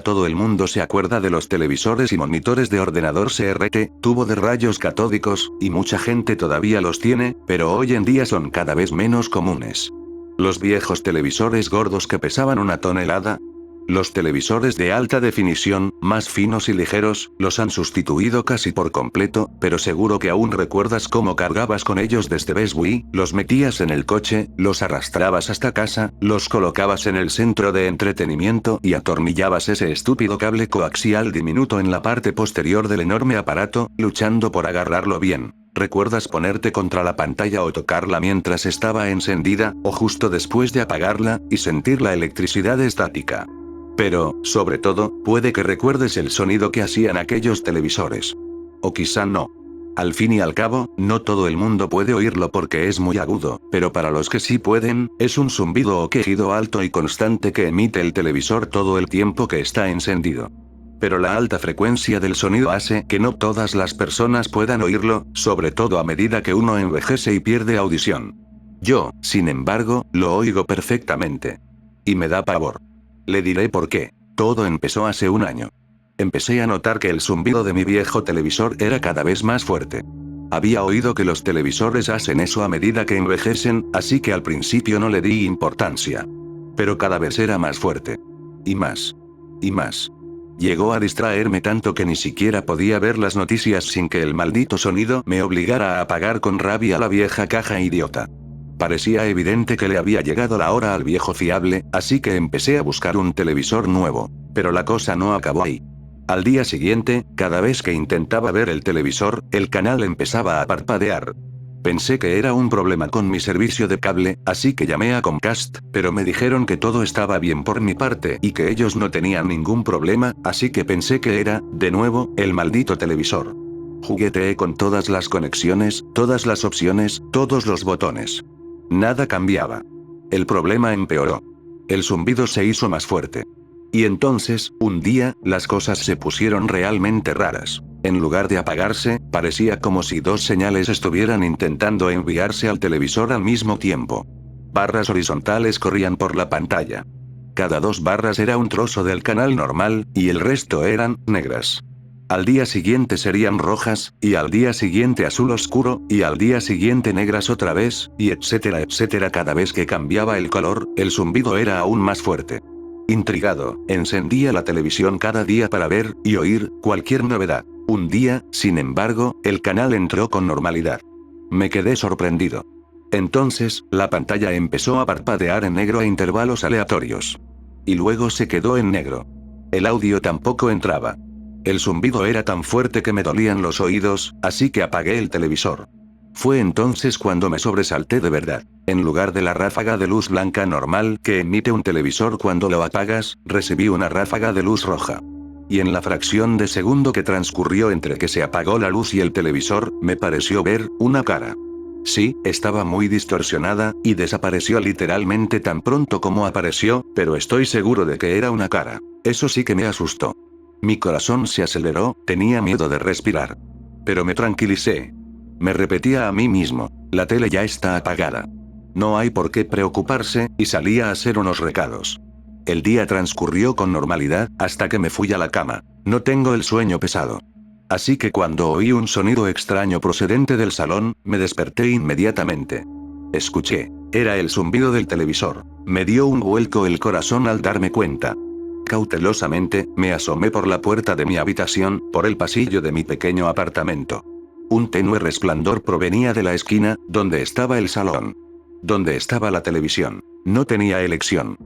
Todo el mundo se acuerda de los televisores y monitores de ordenador CRT, tubo de rayos catódicos, y mucha gente todavía los tiene, pero hoy en día son cada vez menos comunes. Los viejos televisores gordos que pesaban 1 tonelada. Los televisores de alta definición, más finos y ligeros, los han sustituido casi por completo, pero seguro que aún recuerdas cómo cargabas con ellos desde Best Buy, los metías en el coche, los arrastrabas hasta casa, los colocabas en el centro de entretenimiento y atornillabas ese estúpido cable coaxial diminuto en la parte posterior del enorme aparato, luchando por agarrarlo bien. ¿Recuerdas ponerte contra la pantalla o tocarla mientras estaba encendida, o justo después de apagarla, y sentir la electricidad estática? Pero, sobre todo, puede que recuerdes el sonido que hacían aquellos televisores. O quizá no. Al fin y al cabo, no todo el mundo puede oírlo porque es muy agudo, pero para los que sí pueden, es un zumbido o quejido alto y constante que emite el televisor todo el tiempo que está encendido. Pero la alta frecuencia del sonido hace que no todas las personas puedan oírlo, sobre todo a medida que uno envejece y pierde audición. Yo, sin embargo, lo oigo perfectamente. Y me da pavor. Le diré por qué. Todo empezó hace un año. Empecé a notar que el zumbido de mi viejo televisor era cada vez más fuerte. Había oído que los televisores hacen eso a medida que envejecen, así que al principio no le di importancia. Pero cada vez era más fuerte. Y más. Y más. Llegó a distraerme tanto que ni siquiera podía ver las noticias sin que el maldito sonido me obligara a apagar con rabia la vieja caja idiota. Parecía evidente que le había llegado la hora al viejo fiable, así que empecé a buscar un televisor nuevo. Pero la cosa no acabó ahí. Al día siguiente, cada vez que intentaba ver el televisor, el canal empezaba a parpadear. Pensé que era un problema con mi servicio de cable, así que llamé a Comcast, pero me dijeron que todo estaba bien por mi parte y que ellos no tenían ningún problema, así que pensé que era, de nuevo, el maldito televisor. Jugueteé con todas las conexiones, todas las opciones, todos los botones. Nada cambiaba. El problema empeoró. El zumbido se hizo más fuerte. Y entonces, un día, las cosas se pusieron realmente raras. En lugar de apagarse, parecía como si dos señales estuvieran intentando enviarse al televisor al mismo tiempo. Barras horizontales corrían por la pantalla. Cada 2 barras era un trozo del canal normal, y el resto eran negras. Al día siguiente serían rojas, y al día siguiente azul oscuro, y al día siguiente negras otra vez, y etcétera etcétera. Cada vez que cambiaba el color, el zumbido era aún más fuerte. Intrigado, encendía la televisión cada día para ver y oír cualquier novedad. Un día, sin embargo, el canal entró con normalidad. Me quedé sorprendido. Entonces, la pantalla empezó a parpadear en negro a intervalos aleatorios. Y luego se quedó en negro. El audio tampoco entraba. El zumbido era tan fuerte que me dolían los oídos, así que apagué el televisor. Fue entonces cuando me sobresalté de verdad. En lugar de la ráfaga de luz blanca normal que emite un televisor cuando lo apagas, recibí una ráfaga de luz roja. Y en la fracción de segundo que transcurrió entre que se apagó la luz y el televisor, me pareció ver una cara. Sí, estaba muy distorsionada, y desapareció literalmente tan pronto como apareció, pero estoy seguro de que era una cara. Eso sí que me asustó. Mi corazón se aceleró, tenía miedo de respirar. Pero me tranquilicé. Me repetía a mí mismo, la tele ya está apagada. No hay por qué preocuparse, y salí a hacer unos recados. El día transcurrió con normalidad, hasta que me fui a la cama. No tengo el sueño pesado. Así que cuando oí un sonido extraño procedente del salón, me desperté inmediatamente. Escuché. Era el zumbido del televisor. Me dio un vuelco el corazón al darme cuenta. Cautelosamente, me asomé por la puerta de mi habitación, por el pasillo de mi pequeño apartamento. Un tenue resplandor provenía de la esquina, donde estaba el salón. Donde estaba la televisión. No tenía elección.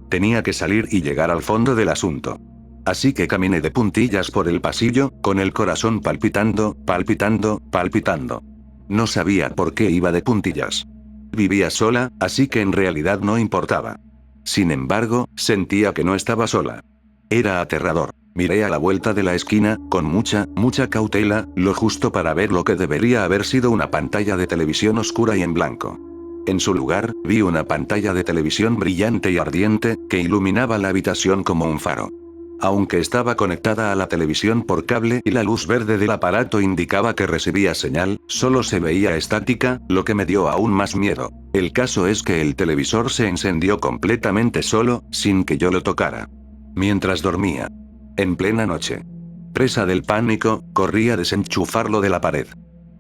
Tenía que salir y llegar al fondo del asunto. Así que caminé de puntillas por el pasillo, con el corazón palpitando, palpitando, palpitando. No sabía por qué iba de puntillas. Vivía sola, así que en realidad no importaba. Sin embargo, sentía que no estaba sola. Era aterrador. Miré a la vuelta de la esquina, con mucha cautela, lo justo para ver lo que debería haber sido una pantalla de televisión oscura y en blanco. En su lugar, vi una pantalla de televisión brillante y ardiente, que iluminaba la habitación como un faro. Aunque estaba conectada a la televisión por cable y la luz verde del aparato indicaba que recibía señal, solo se veía estática, lo que me dio aún más miedo. El caso es que el televisor se encendió completamente solo, sin que yo lo tocara. Mientras dormía. En plena noche. Presa del pánico, corrí a desenchufarlo de la pared.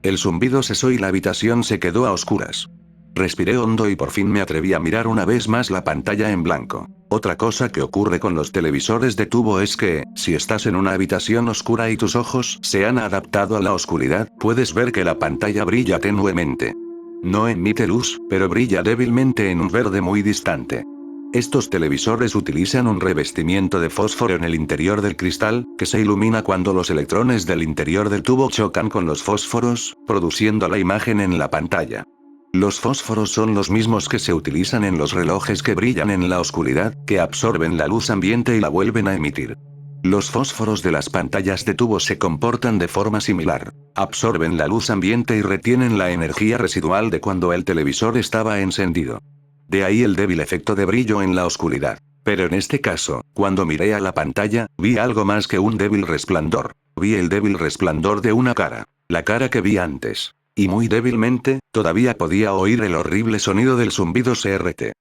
El zumbido cesó y la habitación se quedó a oscuras. Respiré hondo y por fin me atreví a mirar una vez más la pantalla en blanco. Otra cosa que ocurre con los televisores de tubo es que, si estás en una habitación oscura y tus ojos se han adaptado a la oscuridad, puedes ver que la pantalla brilla tenuemente. No emite luz, pero brilla débilmente en un verde muy distante. Estos televisores utilizan un revestimiento de fósforo en el interior del cristal, que se ilumina cuando los electrones del interior del tubo chocan con los fósforos, produciendo la imagen en la pantalla. Los fósforos son los mismos que se utilizan en los relojes que brillan en la oscuridad, que absorben la luz ambiente y la vuelven a emitir. Los fósforos de las pantallas de tubo se comportan de forma similar. Absorben la luz ambiente y retienen la energía residual de cuando el televisor estaba encendido. De ahí el débil efecto de brillo en la oscuridad. Pero en este caso, cuando miré a la pantalla, vi algo más que un débil resplandor. Vi el débil resplandor de una cara. La cara que vi antes. Y muy débilmente, todavía podía oír el horrible sonido del zumbido CRT.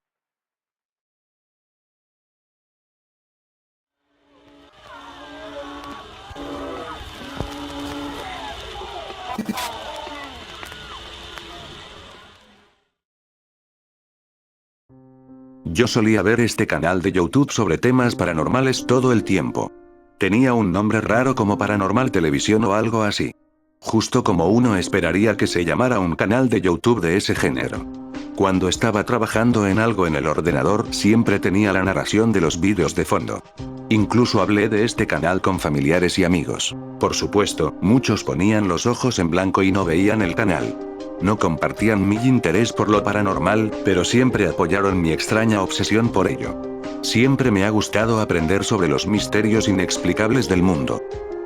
Yo solía ver este canal de YouTube sobre temas paranormales todo el tiempo. Tenía un nombre raro como Paranormal Televisión o algo así. Justo como uno esperaría que se llamara un canal de YouTube de ese género. Cuando estaba trabajando en algo en el ordenador, siempre tenía la narración de los vídeos de fondo. Incluso hablé de este canal con familiares y amigos. Por supuesto, muchos ponían los ojos en blanco y no veían el canal. No compartían mi interés por lo paranormal, pero siempre apoyaron mi extraña obsesión por ello. Siempre me ha gustado aprender sobre los misterios inexplicables del mundo.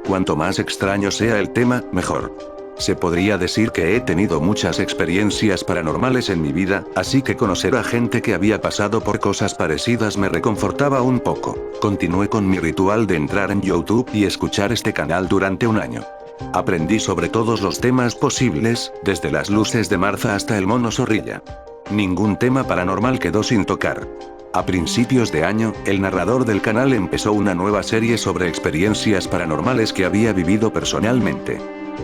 Cuanto más extraño sea el tema, mejor. Se podría decir que he tenido muchas experiencias paranormales en mi vida, así que conocer a gente que había pasado por cosas parecidas me reconfortaba un poco. Continué con mi ritual de entrar en YouTube y escuchar este canal durante un año. Aprendí sobre todos los temas posibles, desde las luces de Martha hasta el mono zorrilla. Ningún tema paranormal quedó sin tocar. A principios de año, el narrador del canal empezó una nueva serie sobre experiencias paranormales que había vivido personalmente.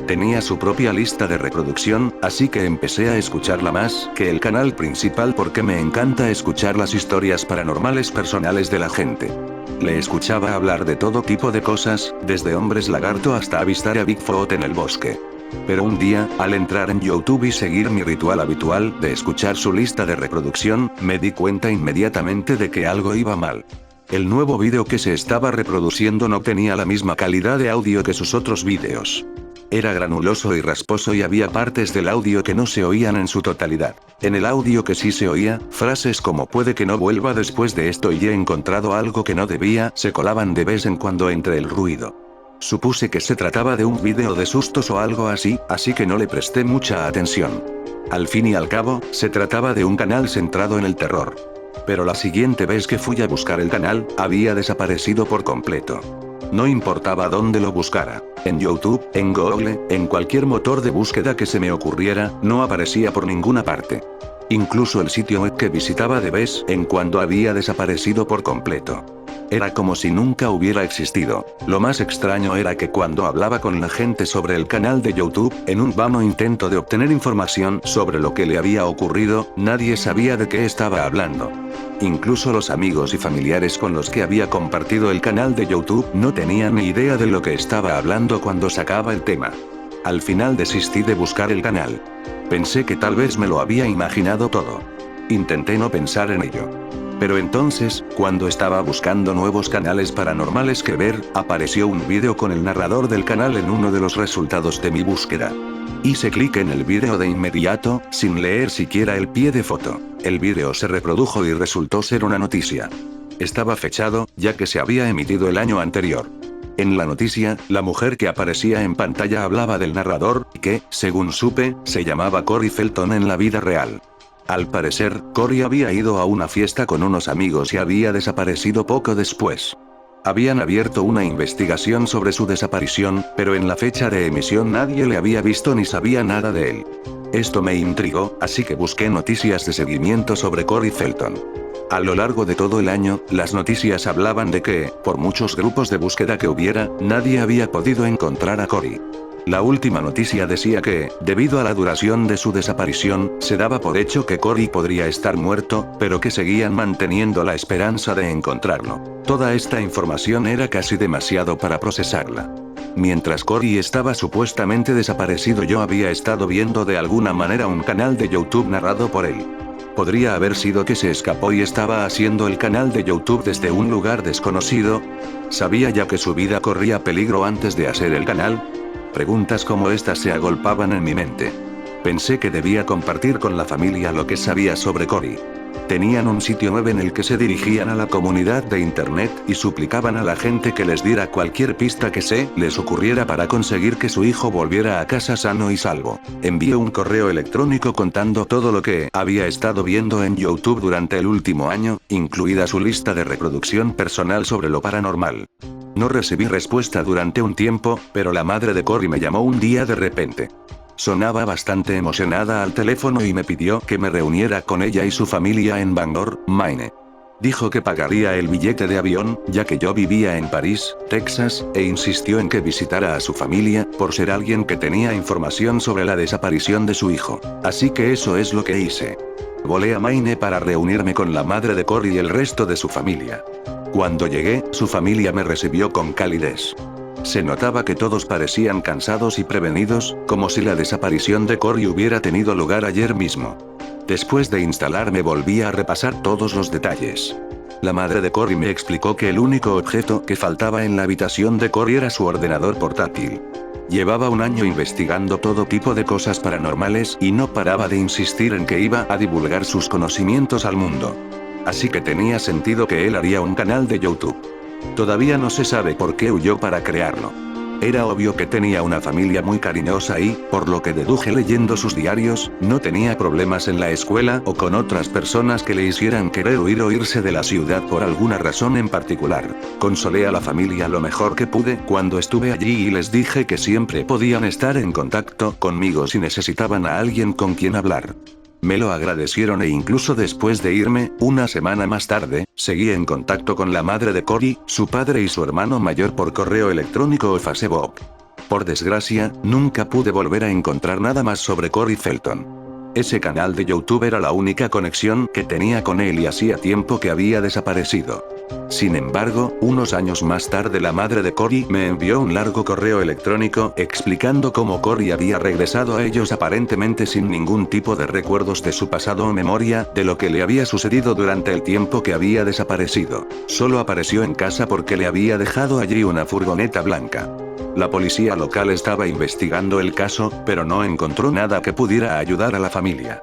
Tenía su propia lista de reproducción, así que empecé a escucharla más que el canal principal porque me encanta escuchar las historias paranormales personales de la gente. Le escuchaba hablar de todo tipo de cosas, desde hombres lagarto hasta avistar a Bigfoot en el bosque. Pero un día, al entrar en YouTube y seguir mi ritual habitual de escuchar su lista de reproducción, me di cuenta inmediatamente de que algo iba mal. El nuevo vídeo que se estaba reproduciendo no tenía la misma calidad de audio que sus otros vídeos. Era granuloso y rasposo y había partes del audio que no se oían en su totalidad. En el audio que sí se oía, frases como "puede que no vuelva después de esto y he encontrado algo que no debía" se colaban de vez en cuando entre el ruido. Supuse que se trataba de un vídeo de sustos o algo así que no le presté mucha atención. Al fin y al cabo, se trataba de un canal centrado en el terror. Pero la siguiente vez que fui a buscar el canal, había desaparecido por completo. No importaba dónde lo buscara. En YouTube, en Google, en cualquier motor de búsqueda que se me ocurriera, no aparecía por ninguna parte. Incluso el sitio web que visitaba de vez en cuando había desaparecido por completo. Era como si nunca hubiera existido. Lo más extraño era que cuando hablaba con la gente sobre el canal de YouTube, en un vano intento de obtener información sobre lo que le había ocurrido, nadie sabía de qué estaba hablando. Incluso los amigos y familiares con los que había compartido el canal de YouTube no tenían ni idea de lo que estaba hablando cuando sacaba el tema. Al final desistí de buscar el canal. Pensé que tal vez me lo había imaginado todo. Intenté no pensar en ello. Pero entonces, cuando estaba buscando nuevos canales paranormales que ver, apareció un vídeo con el narrador del canal en uno de los resultados de mi búsqueda. Hice clic en el vídeo de inmediato, sin leer siquiera el pie de foto. El vídeo se reprodujo y resultó ser una noticia. Estaba fechado, ya que se había emitido el año anterior. En la noticia, la mujer que aparecía en pantalla hablaba del narrador, que, según supe, se llamaba Corey Felton en la vida real. Al parecer, Corey había ido a una fiesta con unos amigos y había desaparecido poco después. Habían abierto una investigación sobre su desaparición, pero en la fecha de emisión nadie le había visto ni sabía nada de él. Esto me intrigó, así que busqué noticias de seguimiento sobre Corey Felton. A lo largo de todo el año, las noticias hablaban de que, por muchos grupos de búsqueda que hubiera, nadie había podido encontrar a Corey. La última noticia decía que, debido a la duración de su desaparición, se daba por hecho que Corey podría estar muerto, pero que seguían manteniendo la esperanza de encontrarlo. Toda esta información era casi demasiado para procesarla. Mientras Corey estaba supuestamente desaparecido, yo había estado viendo de alguna manera un canal de YouTube narrado por él. ¿Podría haber sido que se escapó y estaba haciendo el canal de YouTube desde un lugar desconocido? ¿Sabía ya que su vida corría peligro antes de hacer el canal? Preguntas como estas se agolpaban en mi mente. Pensé que debía compartir con la familia lo que sabía sobre Corey. Tenían un sitio web en el que se dirigían a la comunidad de internet y suplicaban a la gente que les diera cualquier pista que se les ocurriera para conseguir que su hijo volviera a casa sano y salvo. Envié un correo electrónico contando todo lo que había estado viendo en YouTube durante el último año, incluida su lista de reproducción personal sobre lo paranormal. No recibí respuesta durante un tiempo, pero la madre de Corey me llamó un día de repente. Sonaba bastante emocionada al teléfono y me pidió que me reuniera con ella y su familia en Bangor, Maine. Dijo que pagaría el billete de avión, ya que yo vivía en París, Texas, e insistió en que visitara a su familia, por ser alguien que tenía información sobre la desaparición de su hijo. Así que eso es lo que hice. Volé a Maine para reunirme con la madre de Corey y el resto de su familia. Cuando llegué, su familia me recibió con calidez. Se notaba que todos parecían cansados y prevenidos, como si la desaparición de Corey hubiera tenido lugar ayer mismo. Después de instalarme volví a repasar todos los detalles. La madre de Corey me explicó que el único objeto que faltaba en la habitación de Corey era su ordenador portátil. Llevaba un año investigando todo tipo de cosas paranormales y no paraba de insistir en que iba a divulgar sus conocimientos al mundo. Así que tenía sentido que él haría un canal de YouTube. Todavía no se sabe por qué huyó para crearlo. Era obvio que tenía una familia muy cariñosa y, por lo que deduje leyendo sus diarios, no tenía problemas en la escuela o con otras personas que le hicieran querer huir o irse de la ciudad por alguna razón en particular. Consolé a la familia lo mejor que pude cuando estuve allí y les dije que siempre podían estar en contacto conmigo si necesitaban a alguien con quien hablar. Me lo agradecieron e incluso después de irme, una semana más tarde, seguí en contacto con la madre de Corey, su padre y su hermano mayor por correo electrónico o Facebook. Por desgracia, nunca pude volver a encontrar nada más sobre Corey Felton. Ese canal de YouTube era la única conexión que tenía con él y hacía tiempo que había desaparecido. Sin embargo, unos años más tarde la madre de Corey me envió un largo correo electrónico explicando cómo Corey había regresado a ellos aparentemente sin ningún tipo de recuerdos de su pasado o memoria de lo que le había sucedido durante el tiempo que había desaparecido. Solo apareció en casa porque le había dejado allí una furgoneta blanca. La policía local estaba investigando el caso, pero no encontró nada que pudiera ayudar a la familia.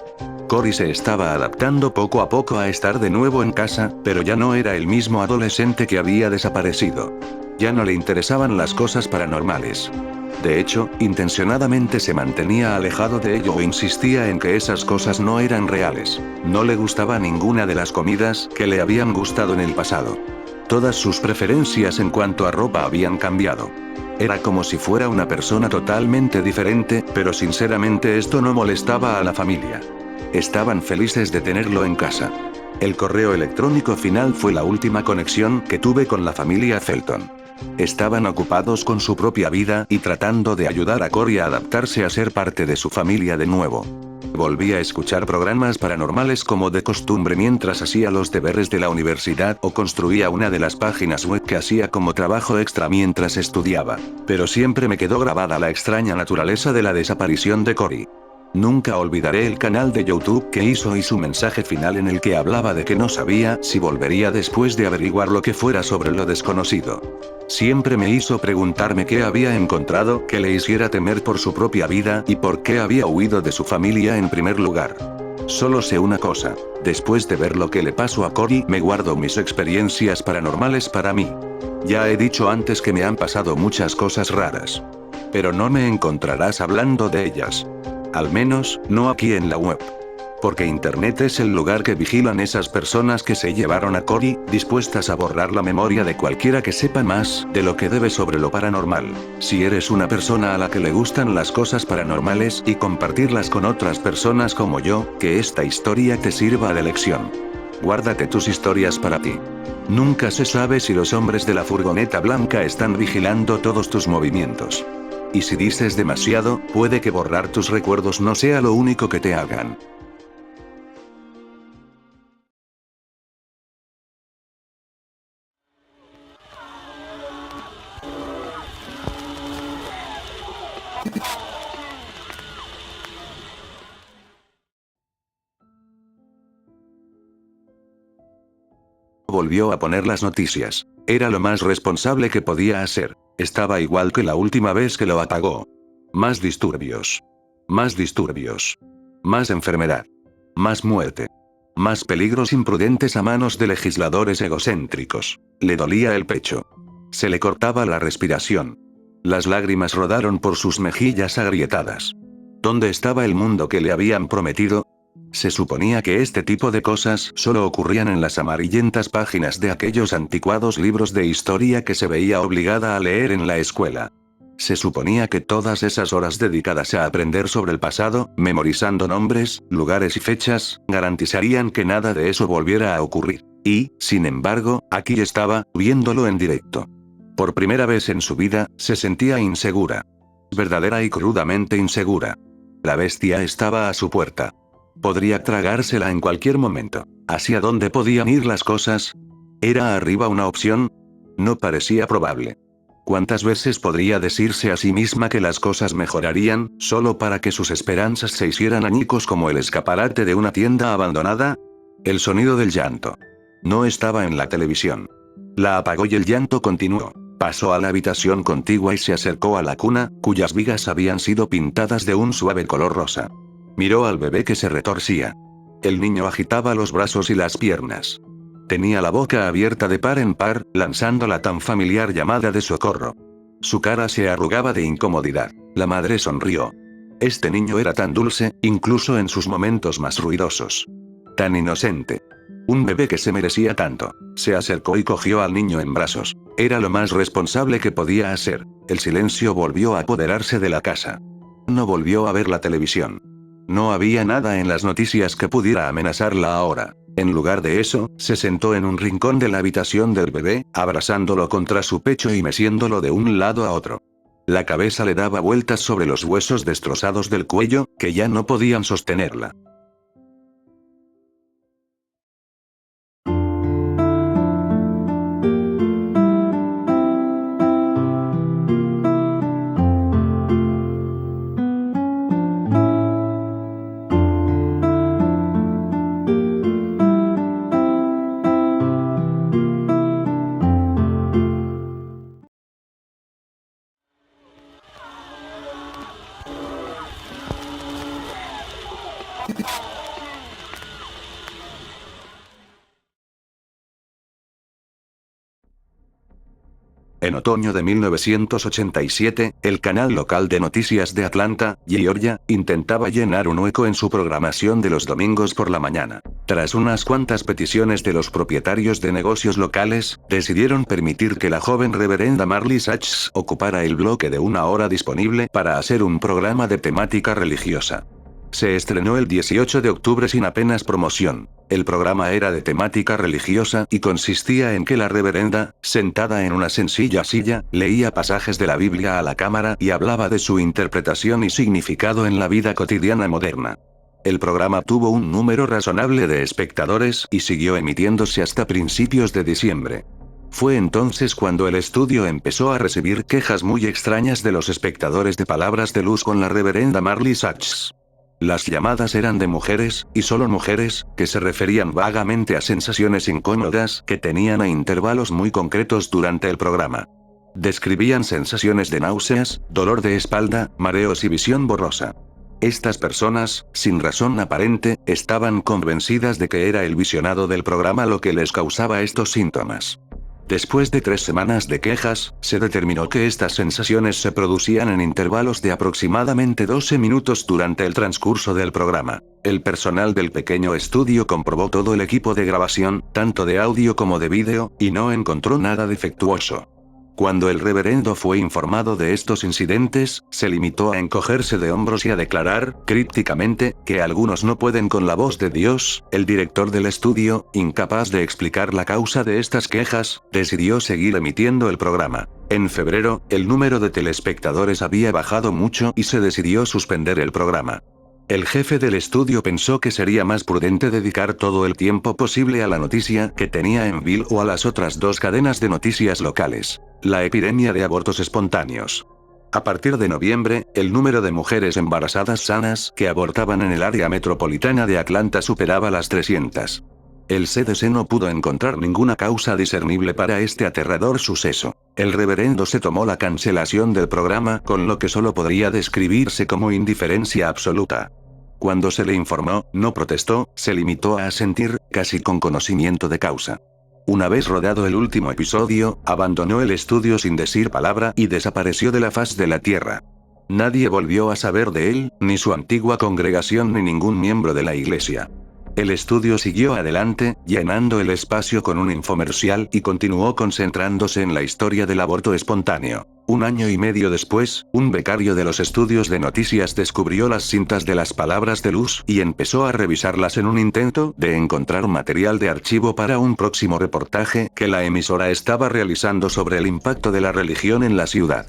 Corey se estaba adaptando poco a poco a estar de nuevo en casa, pero ya no era el mismo adolescente que había desaparecido. Ya no le interesaban las cosas paranormales. De hecho, intencionadamente se mantenía alejado de ello o insistía en que esas cosas no eran reales. No le gustaba ninguna de las comidas que le habían gustado en el pasado. Todas sus preferencias en cuanto a ropa habían cambiado. Era como si fuera una persona totalmente diferente, pero sinceramente esto no molestaba a la familia. Estaban felices de tenerlo en casa. El correo electrónico final fue la última conexión que tuve con la familia Felton. Estaban ocupados con su propia vida y tratando de ayudar a Corey a adaptarse a ser parte de su familia de nuevo. Volví a escuchar programas paranormales como de costumbre mientras hacía los deberes de la universidad o construía una de las páginas web que hacía como trabajo extra mientras estudiaba. Pero siempre me quedó grabada la extraña naturaleza de la desaparición de Corey. Nunca olvidaré el canal de YouTube que hizo y su mensaje final en el que hablaba de que no sabía si volvería después de averiguar lo que fuera sobre lo desconocido. Siempre me hizo preguntarme qué había encontrado que le hiciera temer por su propia vida y por qué había huido de su familia en primer lugar. Solo sé una cosa, después de ver lo que le pasó a Corey me guardo mis experiencias paranormales para mí. Ya he dicho antes que me han pasado muchas cosas raras. Pero no me encontrarás hablando de ellas. Al menos, no aquí en la web. Porque Internet es el lugar que vigilan esas personas que se llevaron a Cory, dispuestas a borrar la memoria de cualquiera que sepa más de lo que debe sobre lo paranormal. Si eres una persona a la que le gustan las cosas paranormales y compartirlas con otras personas como yo, que esta historia te sirva de lección. Guárdate tus historias para ti. Nunca se sabe si los hombres de la furgoneta blanca están vigilando todos tus movimientos. Y si dices demasiado, puede que borrar tus recuerdos no sea lo único que te hagan. Volvió a poner las noticias. Era lo más responsable que podía hacer. Estaba igual que la última vez que lo apagó. Más disturbios. Más disturbios. Más enfermedad. Más muerte. Más peligros imprudentes a manos de legisladores egocéntricos. Le dolía el pecho. Se le cortaba la respiración. Las lágrimas rodaron por sus mejillas agrietadas. ¿Dónde estaba el mundo que le habían prometido? Se suponía que este tipo de cosas solo ocurrían en las amarillentas páginas de aquellos anticuados libros de historia que se veía obligada a leer en la escuela. Se suponía que todas esas horas dedicadas a aprender sobre el pasado, memorizando nombres, lugares y fechas, garantizarían que nada de eso volviera a ocurrir. Y, sin embargo, aquí estaba, viéndolo en directo. Por primera vez en su vida, se sentía insegura. Verdadera y crudamente insegura. La bestia estaba a su puerta. Podría tragársela en cualquier momento. ¿Hacia dónde podían ir las cosas? ¿Era arriba una opción? No parecía probable. ¿Cuántas veces podría decirse a sí misma que las cosas mejorarían, solo para que sus esperanzas se hicieran añicos como el escaparate de una tienda abandonada? El sonido del llanto. No estaba en la televisión. La apagó y el llanto continuó. Pasó a la habitación contigua y se acercó a la cuna, cuyas vigas habían sido pintadas de un suave color rosa. Miró al bebé que se retorcía. El niño agitaba los brazos y las piernas. Tenía la boca abierta de par en par, lanzando la tan familiar llamada de socorro. Su cara se arrugaba de incomodidad. La madre sonrió. Este niño era tan dulce, incluso en sus momentos más ruidosos. Tan inocente. Un bebé que se merecía tanto. Se acercó y cogió al niño en brazos. Era lo más responsable que podía hacer. El silencio volvió a apoderarse de la casa. No volvió a ver la televisión. No había nada en las noticias que pudiera amenazarla ahora. En lugar de eso, se sentó en un rincón de la habitación del bebé, abrazándolo contra su pecho y meciéndolo de un lado a otro. La cabeza le daba vueltas sobre los huesos destrozados del cuello, que ya no podían sostenerla. En otoño de 1987, el canal local de noticias de Atlanta, Georgia, intentaba llenar un hueco en su programación de los domingos por la mañana. Tras unas cuantas peticiones de los propietarios de negocios locales, decidieron permitir que la joven reverenda Marley Sachs ocupara el bloque de una hora disponible para hacer un programa de temática religiosa. Se estrenó el 18 de octubre sin apenas promoción. El programa era de temática religiosa y consistía en que la reverenda, sentada en una sencilla silla, leía pasajes de la Biblia a la cámara y hablaba de su interpretación y significado en la vida cotidiana moderna. El programa tuvo un número razonable de espectadores y siguió emitiéndose hasta principios de diciembre. Fue entonces cuando el estudio empezó a recibir quejas muy extrañas de los espectadores de Palabras de Luz con la reverenda Marley Sachs. Las llamadas eran de mujeres, y solo mujeres, que se referían vagamente a sensaciones incómodas que tenían a intervalos muy concretos durante el programa. Describían sensaciones de náuseas, dolor de espalda, mareos y visión borrosa. Estas personas, sin razón aparente, estaban convencidas de que era el visionado del programa lo que les causaba estos síntomas. Después de 3 semanas de quejas, se determinó que estas sensaciones se producían en intervalos de aproximadamente 12 minutos durante el transcurso del programa. El personal del pequeño estudio comprobó todo el equipo de grabación, tanto de audio como de vídeo, y no encontró nada defectuoso. Cuando el reverendo fue informado de estos incidentes, se limitó a encogerse de hombros y a declarar, crípticamente, que algunos no pueden con la voz de Dios. El director del estudio, incapaz de explicar la causa de estas quejas, decidió seguir emitiendo el programa. En febrero, el número de telespectadores había bajado mucho y se decidió suspender el programa. El jefe del estudio pensó que sería más prudente dedicar todo el tiempo posible a la noticia que tenía en Bill o a las otras 2 cadenas de noticias locales. La epidemia de abortos espontáneos. A partir de noviembre, el número de mujeres embarazadas sanas que abortaban en el área metropolitana de Atlanta superaba las 300. El CDC no pudo encontrar ninguna causa discernible para este aterrador suceso. El reverendo se tomó la cancelación del programa con lo que solo podría describirse como indiferencia absoluta. Cuando se le informó, no protestó, se limitó a asentir, casi con conocimiento de causa. Una vez rodado el último episodio, abandonó el estudio sin decir palabra y desapareció de la faz de la tierra. Nadie volvió a saber de él, ni su antigua congregación ni ningún miembro de la iglesia. El estudio siguió adelante, llenando el espacio con un infomercial y continuó concentrándose en la historia del aborto espontáneo. 1 año y medio después, un becario de los estudios de noticias descubrió las cintas de las palabras de luz y empezó a revisarlas en un intento de encontrar material de archivo para un próximo reportaje que la emisora estaba realizando sobre el impacto de la religión en la ciudad.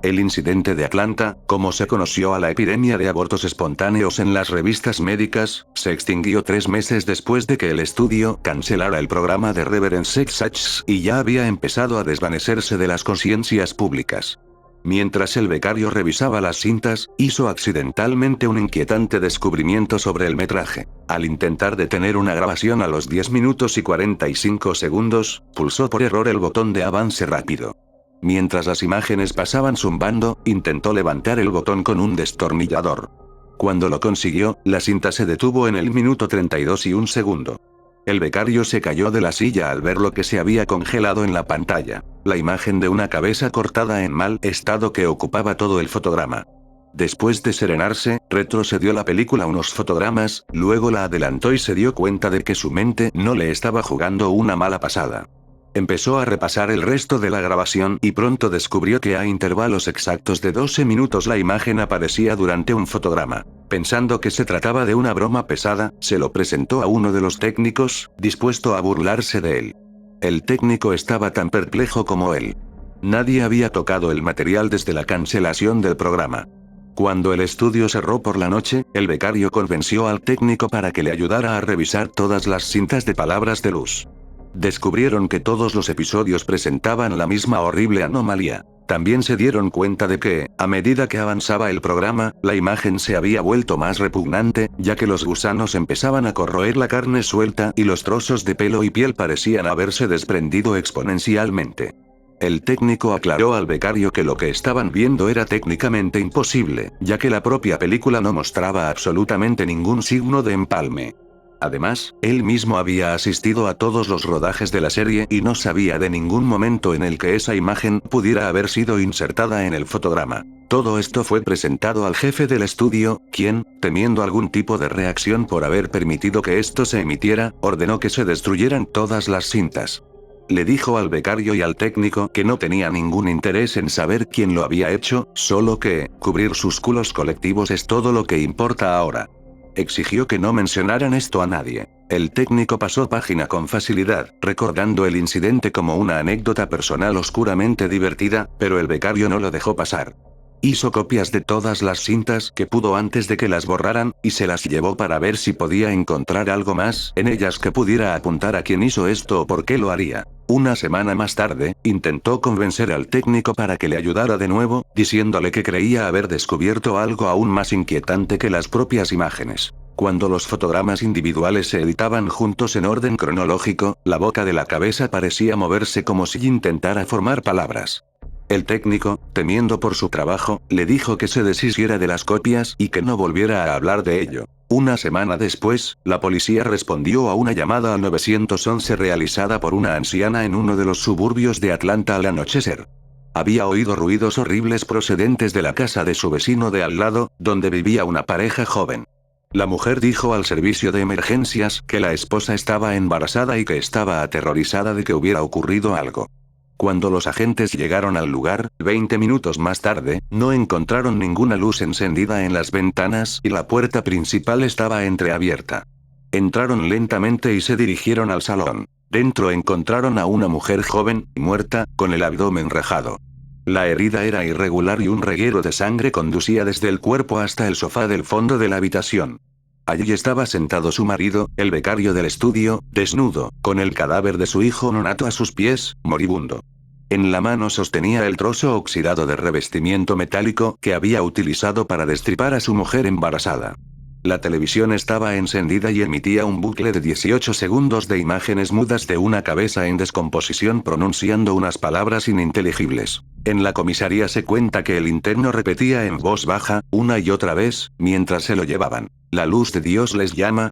El incidente de Atlanta, como se conoció a la epidemia de abortos espontáneos en las revistas médicas, se extinguió 3 meses después de que el estudio cancelara el programa de Reverend Sex Acts y ya había empezado a desvanecerse de las conciencias públicas. Mientras el becario revisaba las cintas, hizo accidentalmente un inquietante descubrimiento sobre el metraje. Al intentar detener una grabación a los 10 minutos y 45 segundos, pulsó por error el botón de avance rápido. Mientras las imágenes pasaban zumbando, intentó levantar el botón con un destornillador. Cuando lo consiguió, la cinta se detuvo en el minuto 32 y 1 segundo. El becario se cayó de la silla al ver lo que se había congelado en la pantalla, la imagen de una cabeza cortada en mal estado que ocupaba todo el fotograma. Después de serenarse, retrocedió la película unos fotogramas, luego la adelantó y se dio cuenta de que su mente no le estaba jugando una mala pasada. Empezó a repasar el resto de la grabación y pronto descubrió que a intervalos exactos de 12 minutos la imagen aparecía durante un fotograma. Pensando que se trataba de una broma pesada, se lo presentó a uno de los técnicos, dispuesto a burlarse de él. El técnico estaba tan perplejo como él. Nadie había tocado el material desde la cancelación del programa. Cuando el estudio cerró por la noche, el becario convenció al técnico para que le ayudara a revisar todas las cintas de palabras de luz. Descubrieron que todos los episodios presentaban la misma horrible anomalía. También se dieron cuenta de que, a medida que avanzaba el programa, la imagen se había vuelto más repugnante, ya que los gusanos empezaban a corroer la carne suelta y los trozos de pelo y piel parecían haberse desprendido exponencialmente. El técnico aclaró al becario que lo que estaban viendo era técnicamente imposible, ya que la propia película no mostraba absolutamente ningún signo de empalme. Además, él mismo había asistido a todos los rodajes de la serie y no sabía de ningún momento en el que esa imagen pudiera haber sido insertada en el fotograma. Todo esto fue presentado al jefe del estudio, quien, temiendo algún tipo de reacción por haber permitido que esto se emitiera, ordenó que se destruyeran todas las cintas. Le dijo al becario y al técnico que no tenía ningún interés en saber quién lo había hecho, solo que, cubrir sus culos colectivos es todo lo que importa ahora. Exigió que no mencionaran esto a nadie. El técnico pasó página con facilidad, recordando el incidente como una anécdota personal oscuramente divertida, pero el becario no lo dejó pasar. Hizo copias de todas las cintas que pudo antes de que las borraran, y se las llevó para ver si podía encontrar algo más en ellas que pudiera apuntar a quién hizo esto o por qué lo haría. Una semana más tarde, intentó convencer al técnico para que le ayudara de nuevo, diciéndole que creía haber descubierto algo aún más inquietante que las propias imágenes. Cuando los fotogramas individuales se editaban juntos en orden cronológico, la boca de la cabeza parecía moverse como si intentara formar palabras. El técnico, temiendo por su trabajo, le dijo que se deshiciera de las copias y que no volviera a hablar de ello. Una semana después, la policía respondió a una llamada al 911 realizada por una anciana en uno de los suburbios de Atlanta al anochecer. Había oído ruidos horribles procedentes de la casa de su vecino de al lado, donde vivía una pareja joven. La mujer dijo al servicio de emergencias que la esposa estaba embarazada y que estaba aterrorizada de que hubiera ocurrido algo. Cuando los agentes llegaron al lugar, 20 minutos más tarde, no encontraron ninguna luz encendida en las ventanas y la puerta principal estaba entreabierta. Entraron lentamente y se dirigieron al salón. Dentro encontraron a una mujer joven, muerta, con el abdomen rajado. La herida era irregular y un reguero de sangre conducía desde el cuerpo hasta el sofá del fondo de la habitación. Allí estaba sentado su marido, el becario del estudio, desnudo, con el cadáver de su hijo nonato a sus pies, moribundo. En la mano sostenía el trozo oxidado de revestimiento metálico que había utilizado para destripar a su mujer embarazada. La televisión estaba encendida y emitía un bucle de 18 segundos de imágenes mudas de una cabeza en descomposición pronunciando unas palabras ininteligibles. En la comisaría se cuenta que el interno repetía en voz baja, una y otra vez, mientras se lo llevaban: "La luz de Dios les llama".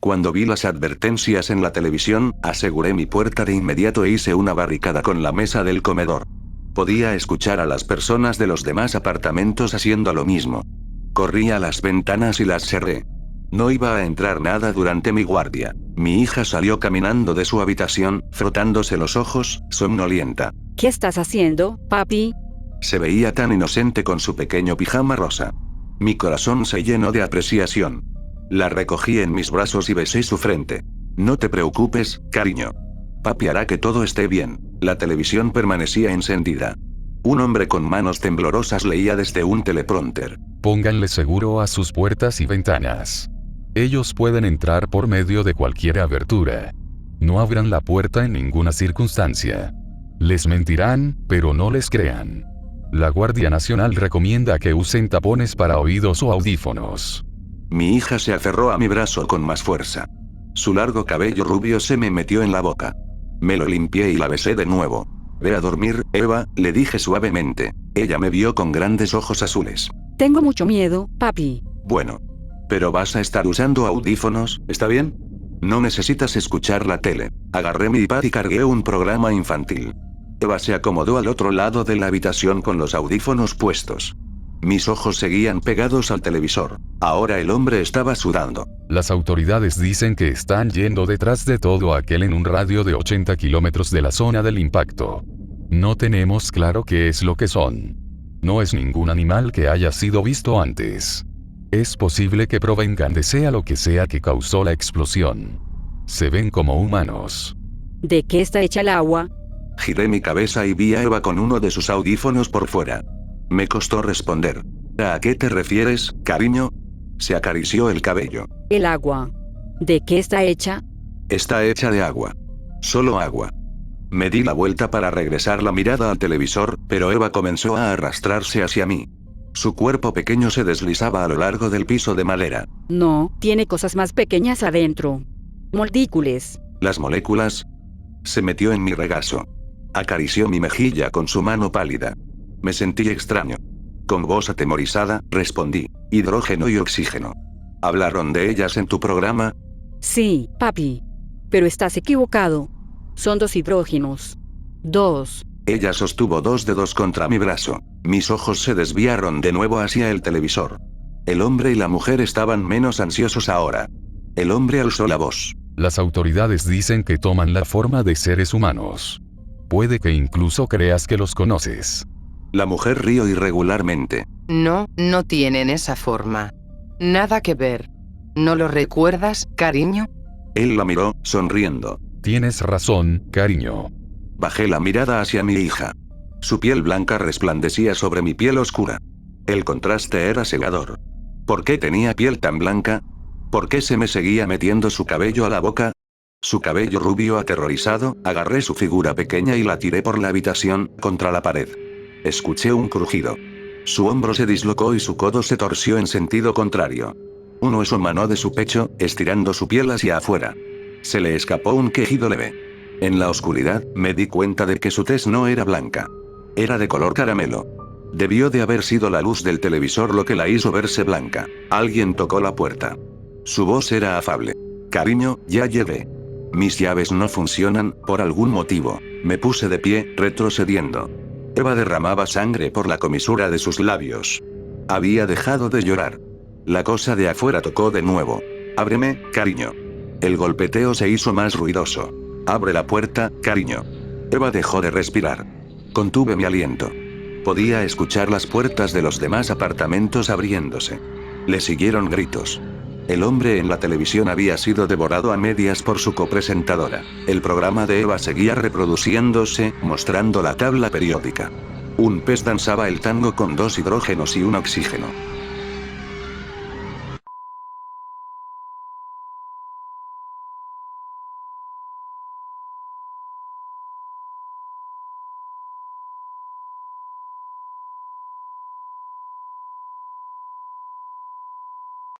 Cuando vi las advertencias en la televisión, aseguré mi puerta de inmediato e hice una barricada con la mesa del comedor. Podía escuchar a las personas de los demás apartamentos haciendo lo mismo. Corrí a las ventanas y las cerré. No iba a entrar nada durante mi guardia. Mi hija salió caminando de su habitación, frotándose los ojos, somnolienta. ¿Qué estás haciendo, papi? Se veía tan inocente con su pequeño pijama rosa. Mi corazón se llenó de apreciación. La recogí en mis brazos y besé su frente. No te preocupes, cariño. Papi hará que todo esté bien. La televisión permanecía encendida. Un hombre con manos temblorosas leía desde un teleprompter. Pónganle seguro a sus puertas y ventanas. Ellos pueden entrar por medio de cualquier abertura. No abran la puerta en ninguna circunstancia. Les mentirán, pero no les crean. La Guardia Nacional recomienda que usen tapones para oídos o audífonos. Mi hija se aferró a mi brazo con más fuerza. Su largo cabello rubio se me metió en la boca. Me lo limpié y la besé de nuevo. Ve a dormir, Eva, le dije suavemente. Ella me vio con grandes ojos azules. Tengo mucho miedo, papi. Bueno. Pero vas a estar usando audífonos, ¿está bien? No necesitas escuchar la tele. Agarré mi iPad y cargué un programa infantil. Eva se acomodó al otro lado de la habitación con los audífonos puestos. Mis ojos seguían pegados al televisor. Ahora el hombre estaba sudando. Las autoridades dicen que están yendo detrás de todo aquel en un radio de 80 kilómetros de la zona del impacto. No tenemos claro qué es lo que son. No es ningún animal que haya sido visto antes. Es posible que provengan de sea lo que sea que causó la explosión. Se ven como humanos. ¿De qué está hecha el agua? Giré mi cabeza y vi a Eva con uno de sus audífonos por fuera. Me costó responder. ¿A qué te refieres, cariño? Se acarició el cabello. El agua. ¿De qué está hecha? Está hecha de agua. Solo agua. Me di la vuelta para regresar la mirada al televisor, pero Eva comenzó a arrastrarse hacia mí. Su cuerpo pequeño se deslizaba a lo largo del piso de madera. No, tiene cosas más pequeñas adentro. Moléculas. Las moléculas. Se metió en mi regazo. Acarició mi mejilla con su mano pálida. Me sentí extraño. Con voz atemorizada, respondí: hidrógeno y oxígeno. ¿Hablaron de ellas en tu programa? Sí, papi. Pero estás equivocado. Son 2 hidrógenos. 2. Ella sostuvo 2 dedos contra mi brazo. Mis ojos se desviaron de nuevo hacia el televisor. El hombre y la mujer estaban menos ansiosos ahora. El hombre alzó la voz. Las autoridades dicen que toman la forma de seres humanos. Puede que incluso creas que los conoces. La mujer rió irregularmente. No, no tienen esa forma. Nada que ver. ¿No lo recuerdas, cariño? Él la miró, sonriendo. Tienes razón, cariño. Bajé la mirada hacia mi hija. Su piel blanca resplandecía sobre mi piel oscura. El contraste era cegador. ¿Por qué tenía piel tan blanca? ¿Por qué se me seguía metiendo su cabello a la boca? Su cabello rubio aterrorizado, agarré su figura pequeña y la tiré por la habitación, contra la pared. Escuché un crujido. Su hombro se dislocó y su codo se torció en sentido contrario. Un hueso manó de su pecho, estirando su piel hacia afuera. Se le escapó un quejido leve. En la oscuridad, me di cuenta de que su tez no era blanca. Era de color caramelo. Debió de haber sido la luz del televisor lo que la hizo verse blanca. Alguien tocó la puerta. Su voz era afable. Cariño, ya llegué. Mis llaves no funcionan, por algún motivo. Me puse de pie, retrocediendo. Eva derramaba sangre por la comisura de sus labios. Había dejado de llorar. La cosa de afuera tocó de nuevo. Ábreme, cariño. El golpeteo se hizo más ruidoso. Abre la puerta, cariño. Eva dejó de respirar. Contuve mi aliento. Podía escuchar las puertas de los demás apartamentos abriéndose. Le siguieron gritos. El hombre en la televisión había sido devorado a medias por su copresentadora. El programa de Eva seguía reproduciéndose, mostrando la tabla periódica. Un pez danzaba el tango con 2 hidrógenos y un oxígeno.